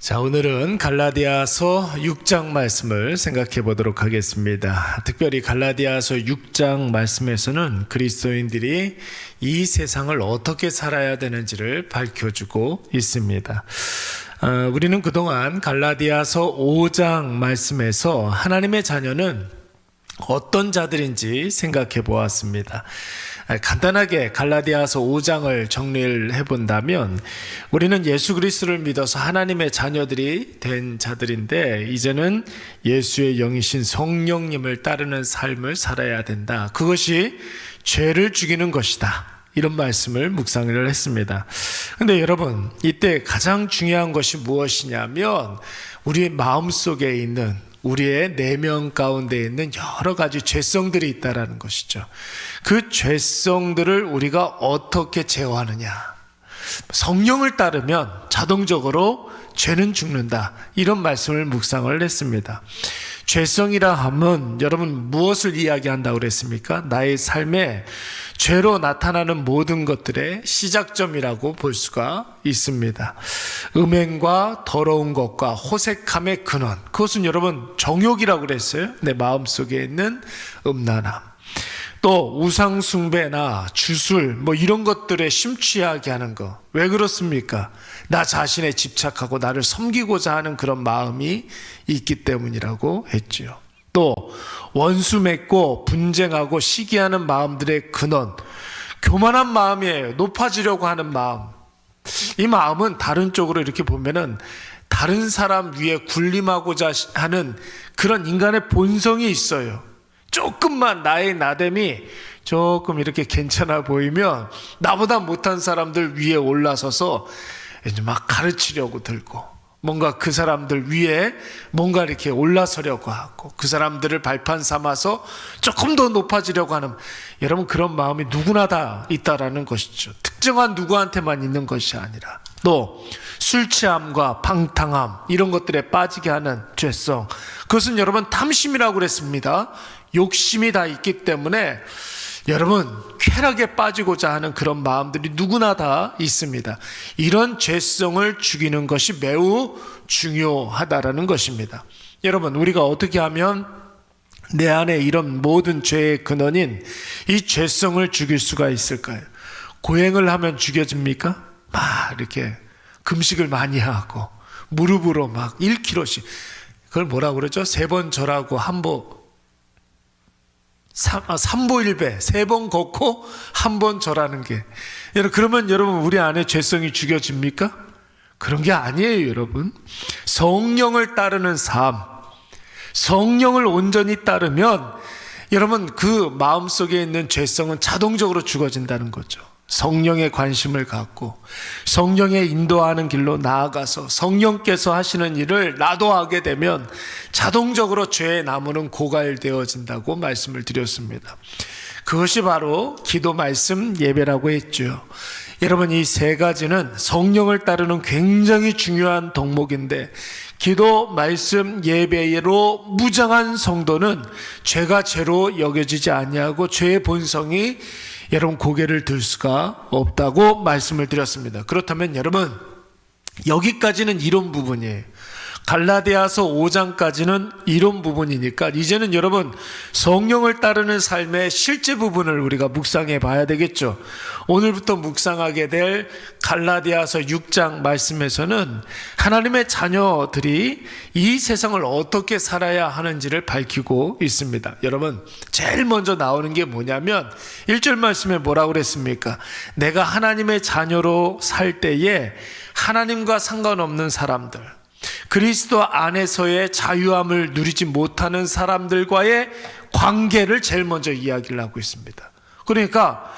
자, 오늘은 갈라디아서 6장 말씀을 생각해 보도록 하겠습니다. 특별히 갈라디아서 6장 말씀에서는 그리스도인들이 이 세상을 어떻게 살아야 되는지를 밝혀주고 있습니다. 우리는 그동안 갈라디아서 5장 말씀에서 하나님의 자녀는 어떤 자들인지 생각해 보았습니다. 간단하게 갈라디아서 5장을 정리를 해본다면 우리는 예수 그리스도를 믿어서 하나님의 자녀들이 된 자들인데 이제는 예수의 영이신 성령님을 따르는 삶을 살아야 된다. 그것이 죄를 죽이는 것이다. 이런 말씀을 묵상을 했습니다. 근데 여러분, 이때 가장 중요한 것이 무엇이냐면 우리의 마음속에 있는 우리의 내면 가운데 있는 여러 가지 죄성들이 있다라는 것이죠. 그 죄성들을 우리가 어떻게 제어하느냐. 성령을 따르면 자동적으로 죄는 죽는다. 이런 말씀을 묵상을 했습니다. 죄성이라 하면 여러분 무엇을 이야기한다고 그랬습니까? 나의 삶에 죄로 나타나는 모든 것들의 시작점이라고 볼 수가 있습니다. 음행과 더러운 것과 호색함의 근원, 그것은 여러분 정욕이라고 그랬어요. 내 마음속에 있는 음란함. 또 우상 숭배나 주술 이런 것들에 심취하게 하는 거. 왜 그렇습니까? 나 자신에 집착하고 나를 섬기고자 하는 그런 마음이 있기 때문이라고 했지요. 또 원수 맺고 분쟁하고 시기하는 마음들의 근원, 교만한 마음이에요. 높아지려고 하는 마음. 이 마음은 다른 쪽으로 이렇게 보면은 다른 사람 위에 군림하고자 하는 그런 인간의 본성이 있어요. 조금만 나의 나됨이 조금 이렇게 괜찮아 보이면 나보다 못한 사람들 위에 올라서서 이제 막 가르치려고 들고 뭔가 그 사람들 위에 뭔가 이렇게 올라서려고 하고 그 사람들을 발판 삼아서 조금 더 높아지려고 하는, 여러분 그런 마음이 누구나 다 있다라는 것이죠. 특정한 누구한테만 있는 것이 아니라 또 술 취함과 방탕함 이런 것들에 빠지게 하는 죄성, 그것은 여러분 탐심이라고 그랬습니다. 욕심이 다 있기 때문에 여러분 쾌락에 빠지고자 하는 그런 마음들이 누구나 다 있습니다. 이런 죄성을 죽이는 것이 매우 중요하다라는 것입니다. 여러분 우리가 어떻게 하면 내 안에 이런 모든 죄의 근원인 이 죄성을 죽일 수가 있을까요? 고행을 하면 죽여집니까? 막 이렇게 금식을 많이 하고 무릎으로 막 1kg씩, 그걸 뭐라고 그러죠? 3번 절하고 삼보일배 3번 걷고 1번 절하는 게, 그러면 여러분 우리 안에 죄성이 죽여집니까? 그런 게 아니에요. 여러분 성령을 따르는 삶, 성령을 온전히 따르면 여러분 그 마음속에 있는 죄성은 자동적으로 죽어진다는 거죠. 성령의 관심을 갖고 성령의 인도하는 길로 나아가서 성령께서 하시는 일을 나도 하게 되면 자동적으로 죄의 나무는 고갈되어진다고 말씀을 드렸습니다. 그것이 바로 기도, 말씀, 예배라고 했죠. 여러분 이 세 가지는 성령을 따르는 굉장히 중요한 덕목인데 기도, 말씀, 예배로 무장한 성도는 죄가 죄로 여겨지지 아니하고 죄의 본성이 여러분 고개를 들 수가 없다고 말씀을 드렸습니다. 그렇다면 여러분 여기까지는 이론 부분이에요. 갈라디아서 5장까지는 이론 부분이니까 이제는 여러분 성령을 따르는 삶의 실제 부분을 우리가 묵상해 봐야 되겠죠. 오늘부터 묵상하게 될 갈라디아서 6장 말씀에서는 하나님의 자녀들이 이 세상을 어떻게 살아야 하는지를 밝히고 있습니다. 여러분 제일 먼저 나오는 게 뭐냐면 1절 말씀에 뭐라고 그랬습니까? 내가 하나님의 자녀로 살 때에 하나님과 상관없는 사람들, 그리스도 안에서의 자유함을 누리지 못하는 사람들과의 관계를 제일 먼저 이야기를 하고 있습니다. 그러니까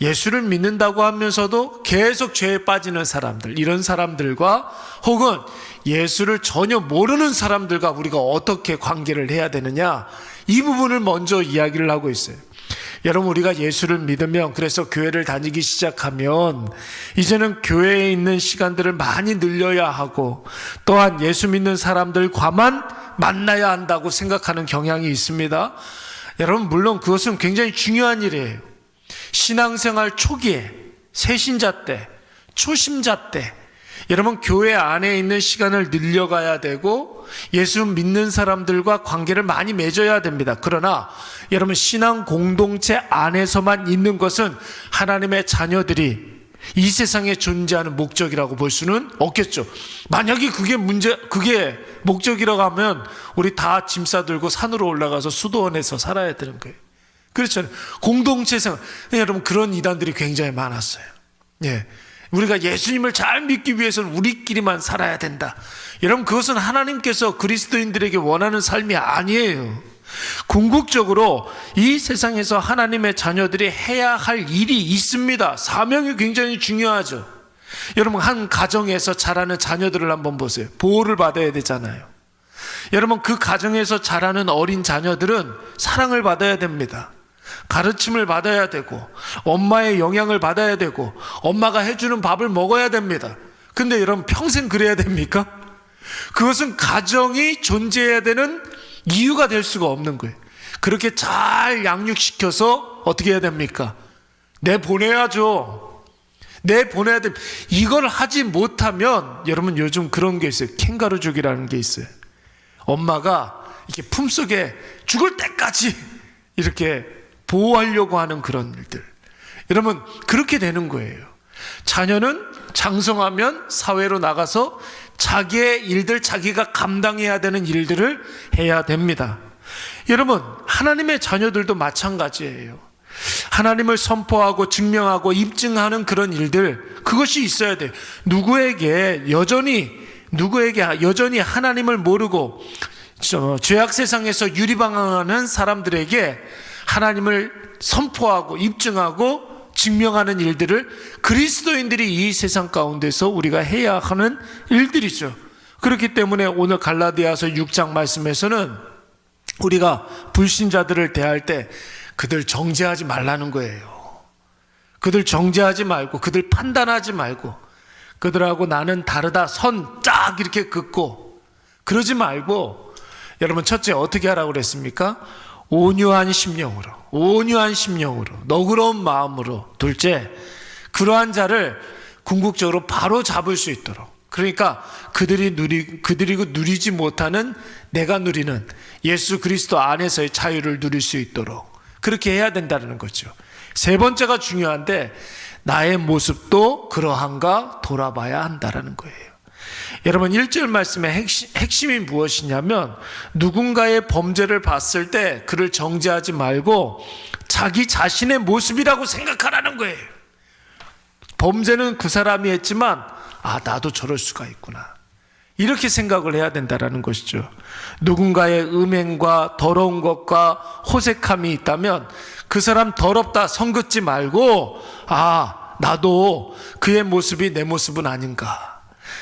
예수를 믿는다고 하면서도 계속 죄에 빠지는 사람들, 이런 사람들과 혹은 예수를 전혀 모르는 사람들과 우리가 어떻게 관계를 해야 되느냐, 이 부분을 먼저 이야기를 하고 있어요. 여러분 우리가 예수를 믿으면, 그래서 교회를 다니기 시작하면 이제는 교회에 있는 시간들을 많이 늘려야 하고 또한 예수 믿는 사람들과만 만나야 한다고 생각하는 경향이 있습니다. 여러분 물론 그것은 굉장히 중요한 일이에요. 신앙생활 초기에, 새신자 때, 초심자 때 여러분, 교회 안에 있는 시간을 늘려가야 되고 예수 믿는 사람들과 관계를 많이 맺어야 됩니다. 그러나 여러분, 신앙 공동체 안에서만 있는 것은 하나님의 자녀들이 이 세상에 존재하는 목적이라고 볼 수는 없겠죠. 만약에 그게 목적이라고 하면 우리 다 짐 싸들고 산으로 올라가서 수도원에서 살아야 되는 거예요. 그렇잖아요. 공동체 생활. 여러분, 그런 이단들이 굉장히 많았어요. 예. 우리가 예수님을 잘 믿기 위해서는 우리끼리만 살아야 된다. 여러분, 그것은 하나님께서 그리스도인들에게 원하는 삶이 아니에요. 궁극적으로 이 세상에서 하나님의 자녀들이 해야 할 일이 있습니다. 사명이 굉장히 중요하죠. 여러분, 한 가정에서 자라는 자녀들을 한번 보세요. 보호를 받아야 되잖아요. 여러분, 그 가정에서 자라는 어린 자녀들은 사랑을 받아야 됩니다. 가르침을 받아야 되고 엄마의 영향을 받아야 되고 엄마가 해주는 밥을 먹어야 됩니다. 근데 여러분, 평생 그래야 됩니까? 그것은 가정이 존재해야 되는 이유가 될 수가 없는 거예요. 그렇게 잘 양육시켜서 어떻게 해야 됩니까? 내보내야죠. 내보내야 됩니다. 이걸 하지 못하면, 여러분, 요즘 그런 게 있어요. 캥거루족이라는 게 있어요. 엄마가 이렇게 품속에 죽을 때까지 이렇게 보호하려고 하는 그런 일들. 여러분, 그렇게 되는 거예요. 자녀는 장성하면 사회로 나가서 자기의 일들, 자기가 감당해야 되는 일들을 해야 됩니다. 여러분, 하나님의 자녀들도 마찬가지예요. 하나님을 선포하고 증명하고 입증하는 그런 일들, 그것이 있어야 돼요. 누구에게 여전히 하나님을 모르고 죄악 세상에서 유리방황하는 사람들에게 하나님을 선포하고 입증하고 증명하는 일들을 그리스도인들이 이 세상 가운데서 우리가 해야 하는 일들이죠. 그렇기 때문에 오늘 갈라디아서 6장 말씀에서는 우리가 불신자들을 대할 때 그들 정죄하지 말라는 거예요. 그들 정죄하지 말고, 그들 판단하지 말고, 그들하고 나는 다르다 선 쫙 이렇게 긋고 그러지 말고, 여러분, 첫째 어떻게 하라고 그랬습니까? 온유한 심령으로, 너그러운 마음으로. 둘째, 그러한 자를 궁극적으로 바로 잡을 수 있도록, 그러니까 그들이 누리지 못하는 내가 누리는 예수 그리스도 안에서의 자유를 누릴 수 있도록 그렇게 해야 된다는 거죠. 세 번째가 중요한데, 나의 모습도 그러한가 돌아봐야 한다는 거예요. 여러분, 1절 말씀의 핵심이 무엇이냐면, 누군가의 범죄를 봤을 때 그를 정죄하지 말고 자기 자신의 모습이라고 생각하라는 거예요. 범죄는 그 사람이 했지만, 나도 저럴 수가 있구나, 이렇게 생각을 해야 된다는 것이죠. 누군가의 음행과 더러운 것과 호색함이 있다면 그 사람 더럽다 선긋지 말고, 나도 그의 모습이 내 모습은 아닌가,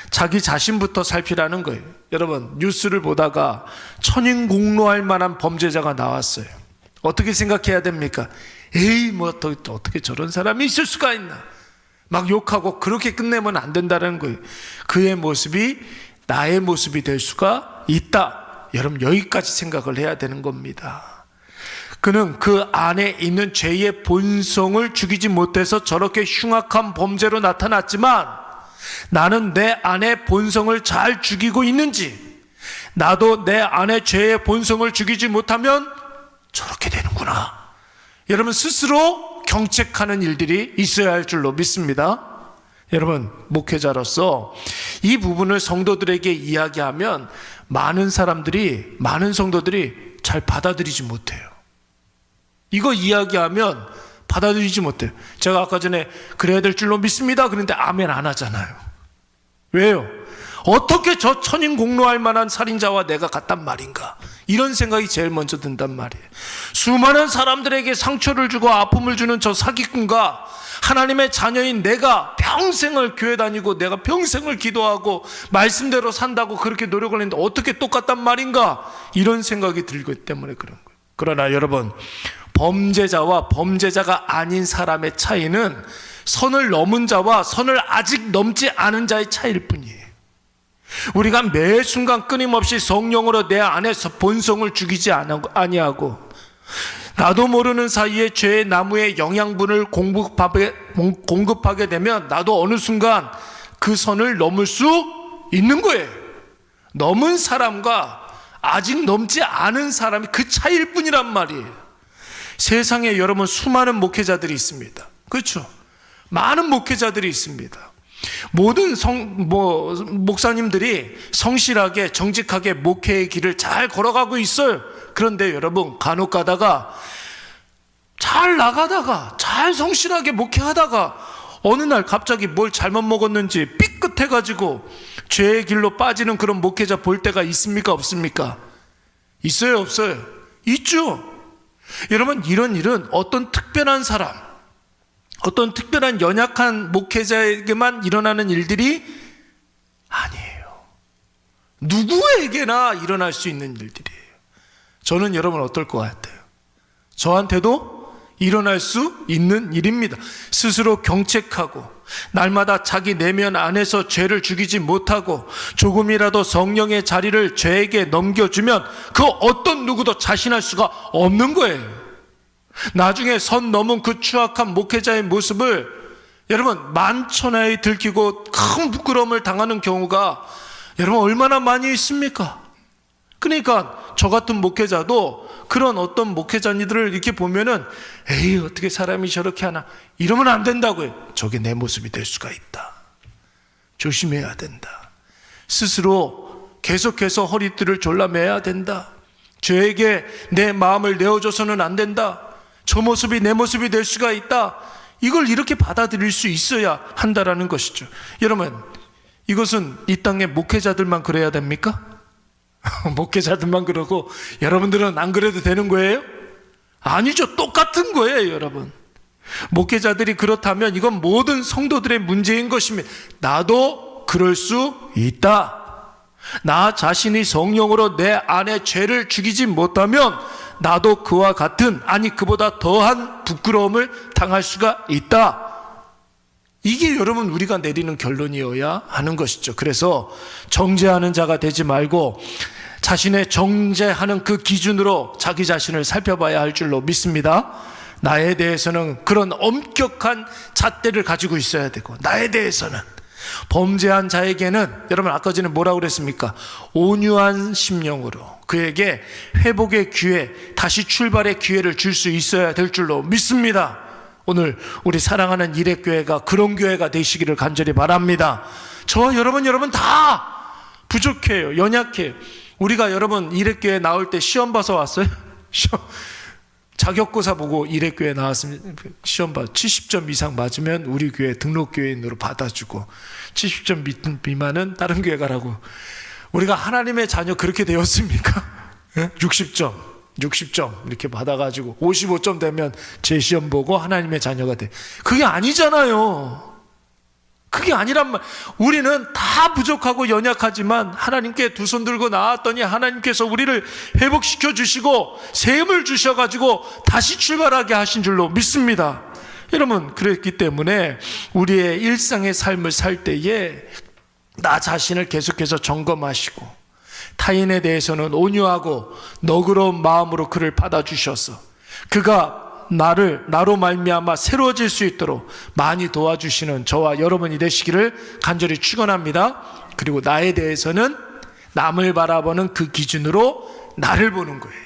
자기 자신부터 살피라는 거예요. 여러분, 뉴스를 보다가 천인공노할 만한 범죄자가 나왔어요. 어떻게 생각해야 됩니까? 에이, 어떻게 저런 사람이 있을 수가 있나, 막 욕하고 그렇게 끝내면 안 된다는 거예요. 그의 모습이 나의 모습이 될 수가 있다. 여러분, 여기까지 생각을 해야 되는 겁니다. 그는 그 안에 있는 죄의 본성을 죽이지 못해서 저렇게 흉악한 범죄로 나타났지만, 나는 내 안의 본성을 잘 죽이고 있는지, 나도 내 안의 죄의 본성을 죽이지 못하면 저렇게 되는구나, 여러분, 스스로 경책하는 일들이 있어야 할 줄로 믿습니다. 여러분, 목회자로서 이 부분을 성도들에게 이야기하면 많은 성도들이 잘 받아들이지 못해요. 이거 이야기하면 받아들이지 못해요. 제가 아까 전에 그래야 될 줄로 믿습니다 그런데 아멘 안 하잖아요. 왜요? 어떻게 저 천인공노할 만한 살인자와 내가 같단 말인가, 이런 생각이 제일 먼저 든단 말이에요. 수많은 사람들에게 상처를 주고 아픔을 주는 저 사기꾼과 하나님의 자녀인 내가 평생을 교회 다니고 내가 평생을 기도하고 말씀대로 산다고 그렇게 노력을 했는데 어떻게 똑같단 말인가, 이런 생각이 들기 때문에 그런 거예요. 그러나 여러분, 범죄자와 범죄자가 아닌 사람의 차이는 선을 넘은 자와 선을 아직 넘지 않은 자의 차이일 뿐이에요. 우리가 매 순간 끊임없이 성령으로 내 안에서 본성을 죽이지 아니하고, 나도 모르는 사이에 죄의 나무의 영양분을 공급하게 되면 나도 어느 순간 그 선을 넘을 수 있는 거예요. 넘은 사람과 아직 넘지 않은 사람이 그 차이일 뿐이란 말이에요. 세상에 여러분 수많은 목회자들이 있습니다. 그렇죠? 많은 목회자들이 있습니다. 모든 목사님들이 성실하게 정직하게 목회의 길을 잘 걸어가고 있어요. 그런데 여러분 간혹 가다가 잘 나가다가 잘 성실하게 목회하다가 어느 날 갑자기 뭘 잘못 먹었는지 삐끗해가지고 죄의 길로 빠지는 그런 목회자 볼 때가 있습니까? 없습니까? 있어요? 없어요? 있죠. 여러분 이런 일은 어떤 특별한 사람, 어떤 특별한 연약한 목회자에게만 일어나는 일들이 아니에요. 누구에게나 일어날 수 있는 일들이에요. 저는 여러분 어떨 것 같아요? 저한테도 일어날 수 있는 일입니다. 스스로 경책하고 날마다 자기 내면 안에서 죄를 죽이지 못하고 조금이라도 성령의 자리를 죄에게 넘겨주면 그 어떤 누구도 자신할 수가 없는 거예요. 나중에 선 넘은 그 추악한 목회자의 모습을 여러분 만천하에 들키고 큰 부끄러움을 당하는 경우가 여러분 얼마나 많이 있습니까? 그러니까 저 같은 목회자도 그런 어떤 목회자님들을 이렇게 보면은 에이 어떻게 사람이 저렇게 하나 이러면 안 된다고요. 저게 내 모습이 될 수가 있다. 조심해야 된다. 스스로 계속해서 허리띠를 졸라매야 된다. 죄에게 내 마음을 내어줘서는 안 된다. 저 모습이 내 모습이 될 수가 있다. 이걸 이렇게 받아들일 수 있어야 한다라는 것이죠. 여러분 이것은 이 땅의 목회자들만 그래야 됩니까? 목회자들만 그러고 여러분들은 안 그래도 되는 거예요? 아니죠. 똑같은 거예요. 여러분 목회자들이 그렇다면 이건 모든 성도들의 문제인 것입니다. 나도 그럴 수 있다. 나 자신이 성령으로 내 안에 죄를 죽이지 못하면 나도 그와 같은 아니 그보다 더한 부끄러움을 당할 수가 있다. 이게 여러분 우리가 내리는 결론이어야 하는 것이죠. 그래서 정죄하는 자가 되지 말고 자신의 정죄하는 그 기준으로 자기 자신을 살펴봐야 할 줄로 믿습니다. 나에 대해서는 그런 엄격한 잣대를 가지고 있어야 되고 나에 대해서는 범죄한 자에게는 여러분 아까 전에 뭐라고 그랬습니까? 온유한 심령으로 그에게 회복의 기회, 다시 출발의 기회를 줄 수 있어야 될 줄로 믿습니다. 오늘 우리 사랑하는 일회교회가 그런 교회가 되시기를 간절히 바랍니다. 저와 여러분 다 부족해요. 연약해요. 우리가 여러분 일회교회 나올 때 시험 봐서 왔어요? 자격고사 보고 일회교회 나왔으면 시험 봐 70점 이상 맞으면 우리 교회 등록교회인으로 받아주고 70점 미만은 다른 교회 가라고. 우리가 하나님의 자녀 그렇게 되었습니까? 60점 이렇게 받아가지고 55점 되면 제 시험 보고 하나님의 자녀가 돼. 그게 아니잖아요. 그게 아니란 말. 우리는 다 부족하고 연약하지만 하나님께 두 손 들고 나왔더니 하나님께서 우리를 회복시켜 주시고 새 힘을 주셔가지고 다시 출발하게 하신 줄로 믿습니다. 여러분 그랬기 때문에 우리의 일상의 삶을 살 때에 나 자신을 계속해서 점검하시고 타인에 대해서는 온유하고 너그러운 마음으로 그를 받아주셔서 그가 나로 말미암아 새로워질 수 있도록 많이 도와주시는 저와 여러분이 되시기를 간절히 축원합니다. 그리고 나에 대해서는 남을 바라보는 그 기준으로 나를 보는 거예요.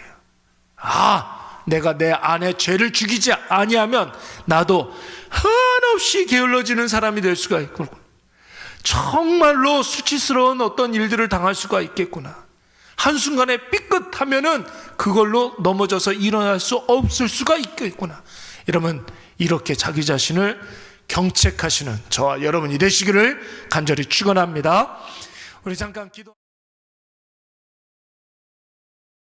내가 내 안에 죄를 죽이지 아니하면 나도 한없이 게을러지는 사람이 될 수가 있고 정말로 수치스러운 어떤 일들을 당할 수가 있겠구나. 한순간에 삐끗하면은 그걸로 넘어져서 일어날 수 없을 수가 있겠구나. 여러분 이렇게 자기 자신을 경책하시는 저와 여러분이 되시기를 간절히 축원합니다. 우리 잠깐 기도